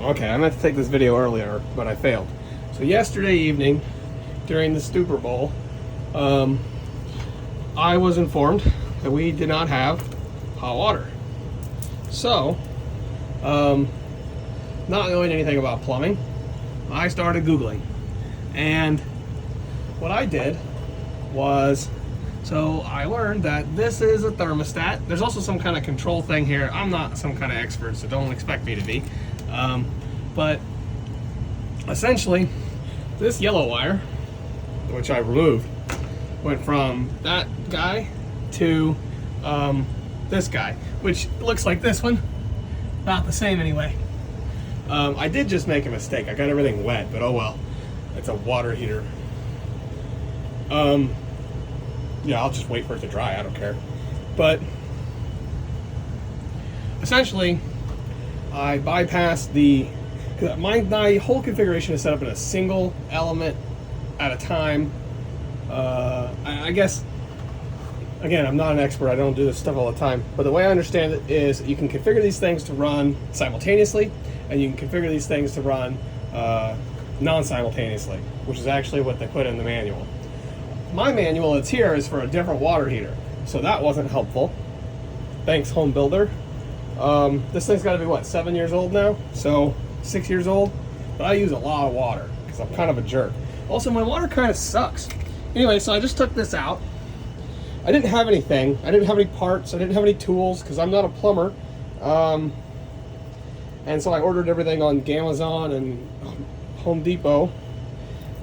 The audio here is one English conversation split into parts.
Okay, I meant to take this video earlier, but I failed. So yesterday evening, during the Super Bowl, I was informed that we did not have hot water. So, not knowing anything about plumbing, I started Googling. And what I did was, so I learned that this is a thermostat. There's also some kind of control thing here. I'm not some kind of expert, so don't expect me to be. But essentially, this yellow wire, which I removed, went from that guy to this guy, which looks like this one. Not the same anyway. I did just make a mistake. I got everything wet, but oh well. It's a water heater. Yeah, I'll just wait for it to dry. I don't care. But essentially, I bypassed the... My whole configuration is set up in a single element at a time. I guess, again, I'm not an expert. I don't do this stuff all the time. But the way I understand it is you can configure these things to run simultaneously, and you can configure these things to run non-simultaneously, which is actually what they put in the manual. My manual that's here is for a different water heater, so that wasn't helpful. Thanks, Home Builder. This thing's got to be, what, 7 years old now? So 6 years old. But I use a lot of water because I'm kind of a jerk. Also, my water kind of sucks. Anyway, so I just took this out. I didn't have anything. I didn't have any parts. I didn't have any tools because I'm not a plumber. And so I ordered everything on Gamazon and Home Depot.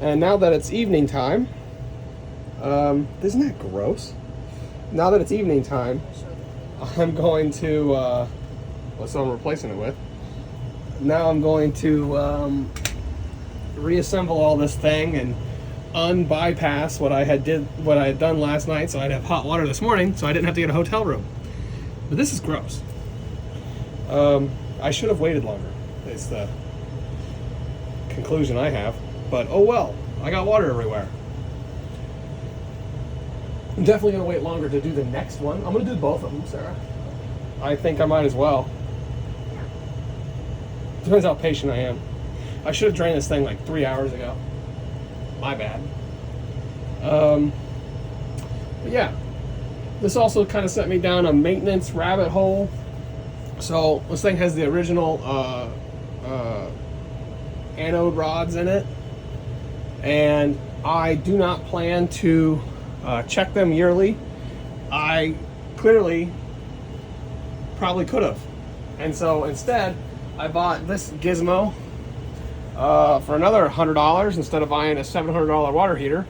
And now that it's evening time, isn't that gross? Now that it's evening time, I'm going to, what's I'm replacing it with? Now I'm going to reassemble all this thing and unbypass what I had done last night, so I'd have hot water this morning, so I didn't have to get a hotel room. But this is gross. I should have waited longer. Is the conclusion I have. But oh well, I got water everywhere. I'm definitely gonna wait longer to do the next one. I'm gonna do both of them, Sarah. I think I might as well. Depends how patient I am. I should have drained this thing like 3 hours ago. My bad. But yeah, this also kind of set me down a maintenance rabbit hole. So this thing has the original anode rods in it, and I do not plan to check them yearly. I clearly probably could have, and so instead I bought this gizmo for another $100 instead of buying a $700 water heater.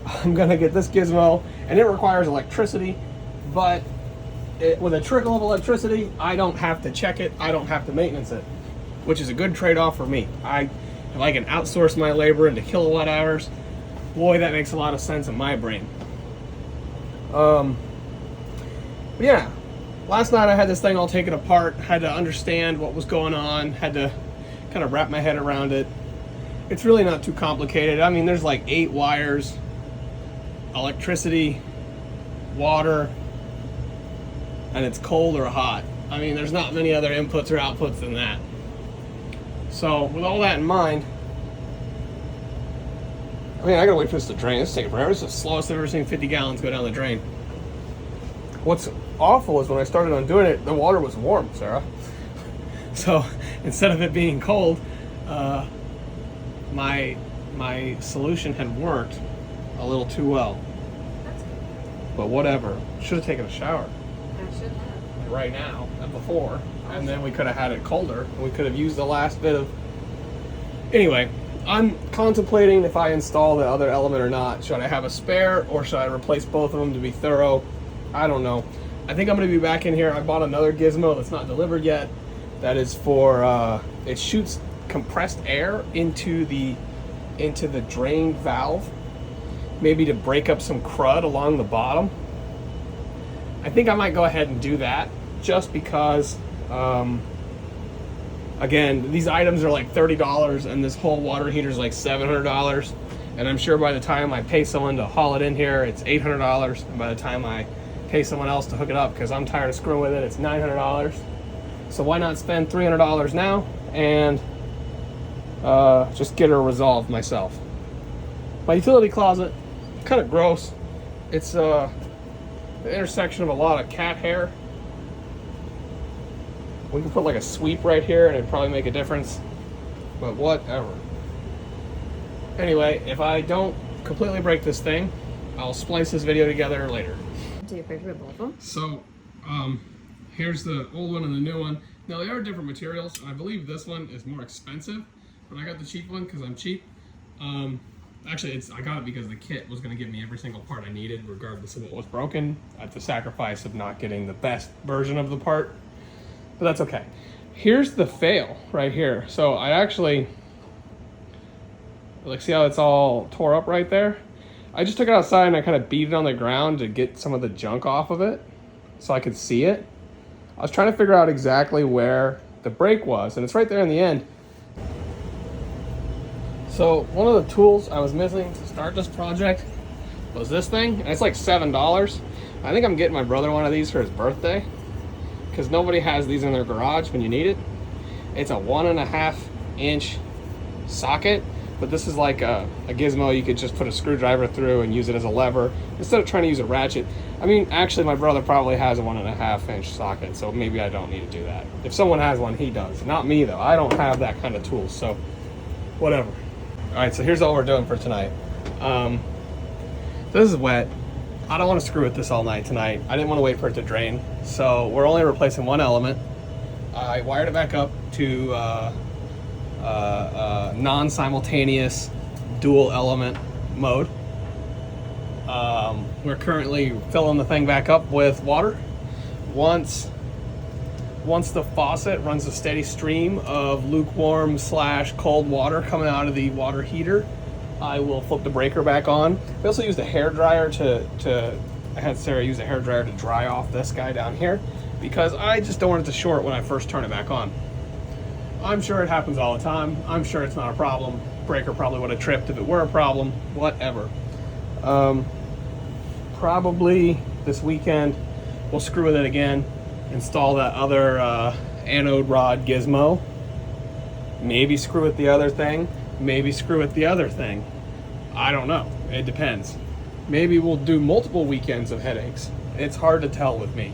I'm gonna get this gizmo, and it requires electricity, but with a trickle of electricity, I don't have to check it, I don't have to maintenance it, which is a good trade-off for me. If I can outsource my labor into kilowatt hours, boy, that makes a lot of sense in my brain. But yeah, last night I had this thing all taken apart, had to understand what was going on, had to kind of wrap my head around it. It's really not too complicated. I mean, there's like 8 wires, electricity, water, and it's cold or hot. I mean, there's not many other inputs or outputs than that. So with all that in mind, I mean, I gotta wait for this to drain. This is taking forever. This is the slowest I've ever seen 50 gallons go down the drain. What's awful is when I started undoing it, the water was warm, Sarah. So instead of it being cold, my solution had worked a little too well. That's good. But whatever. Should have taken a shower I should have. right now and before, and then we could have had it colder, and we could have used the last bit of... Anyway, I'm contemplating if I install the other element or not. Should I have a spare, or should I replace both of them to be thorough? I don't know. I think I'm going to be back in here. I bought another gizmo that's not delivered yet. That is for, it shoots compressed air into the drain valve, maybe to break up some crud along the bottom. I think I might go ahead and do that, just because, again, these items are like $30, and this whole water heater is like $700, and I'm sure by the time I pay someone to haul it in here, it's $800, and by the time I pay someone else to hook it up, because I'm tired of screwing with it, it's $900. So why not spend $300 now and just get her resolved myself. My utility closet, kind of gross. It's the intersection of a lot of cat hair. We can put like a sweep right here and it'd probably make a difference, but whatever. Anyway, if I don't completely break this thing, I'll splice this video together later. Do you pay for both of them? So, here's the old one and the new one. Now they are different materials. I believe this one is more expensive, but I got the cheap one because I'm cheap. Actually, I got it because the kit was going to give me every single part I needed, regardless of what was broken, at the sacrifice of not getting the best version of the part. But that's okay. Here's the fail right here. So I actually, like, see how it's all tore up right there? I just took it outside and I kind of beat it on the ground to get some of the junk off of it so I could see it. I was trying to figure out exactly where the break was, and it's right there in the end. So one of the tools I was missing to start this project was this thing, and it's like $7. I think I'm getting my brother one of these for his birthday, because nobody has these in their garage when you need it. It's a 1.5 inch socket, but this is like a gizmo you could just put a screwdriver through and use it as a lever instead of trying to use a ratchet. I mean, actually my brother probably has a 1.5 inch socket, so maybe I don't need to do that. If someone has one, he does. Not me though, I don't have that kind of tool, so whatever. All right, so here's all we're doing for tonight. This is wet. I don't want to screw with this all night tonight. I didn't want to wait for it to drain, so we're only replacing one element. I wired it back up to non-simultaneous dual element mode. We're currently filling the thing back up with water. Once the faucet runs a steady stream of lukewarm / cold water coming out of the water heater, I will flip the breaker back on. We also used a hair dryer I had Sarah use a hair dryer to dry off this guy down here because I just don't want it to short when I first turn it back on. I'm sure it happens all the time. I'm sure it's not a problem. Breaker probably would have tripped if it were a problem. Whatever. Probably this weekend we'll screw with it again, install that other anode rod gizmo, maybe screw with the other thing, maybe screw with the other thing. I don't know. It depends. Maybe we'll do multiple weekends of headaches. It's hard to tell with me.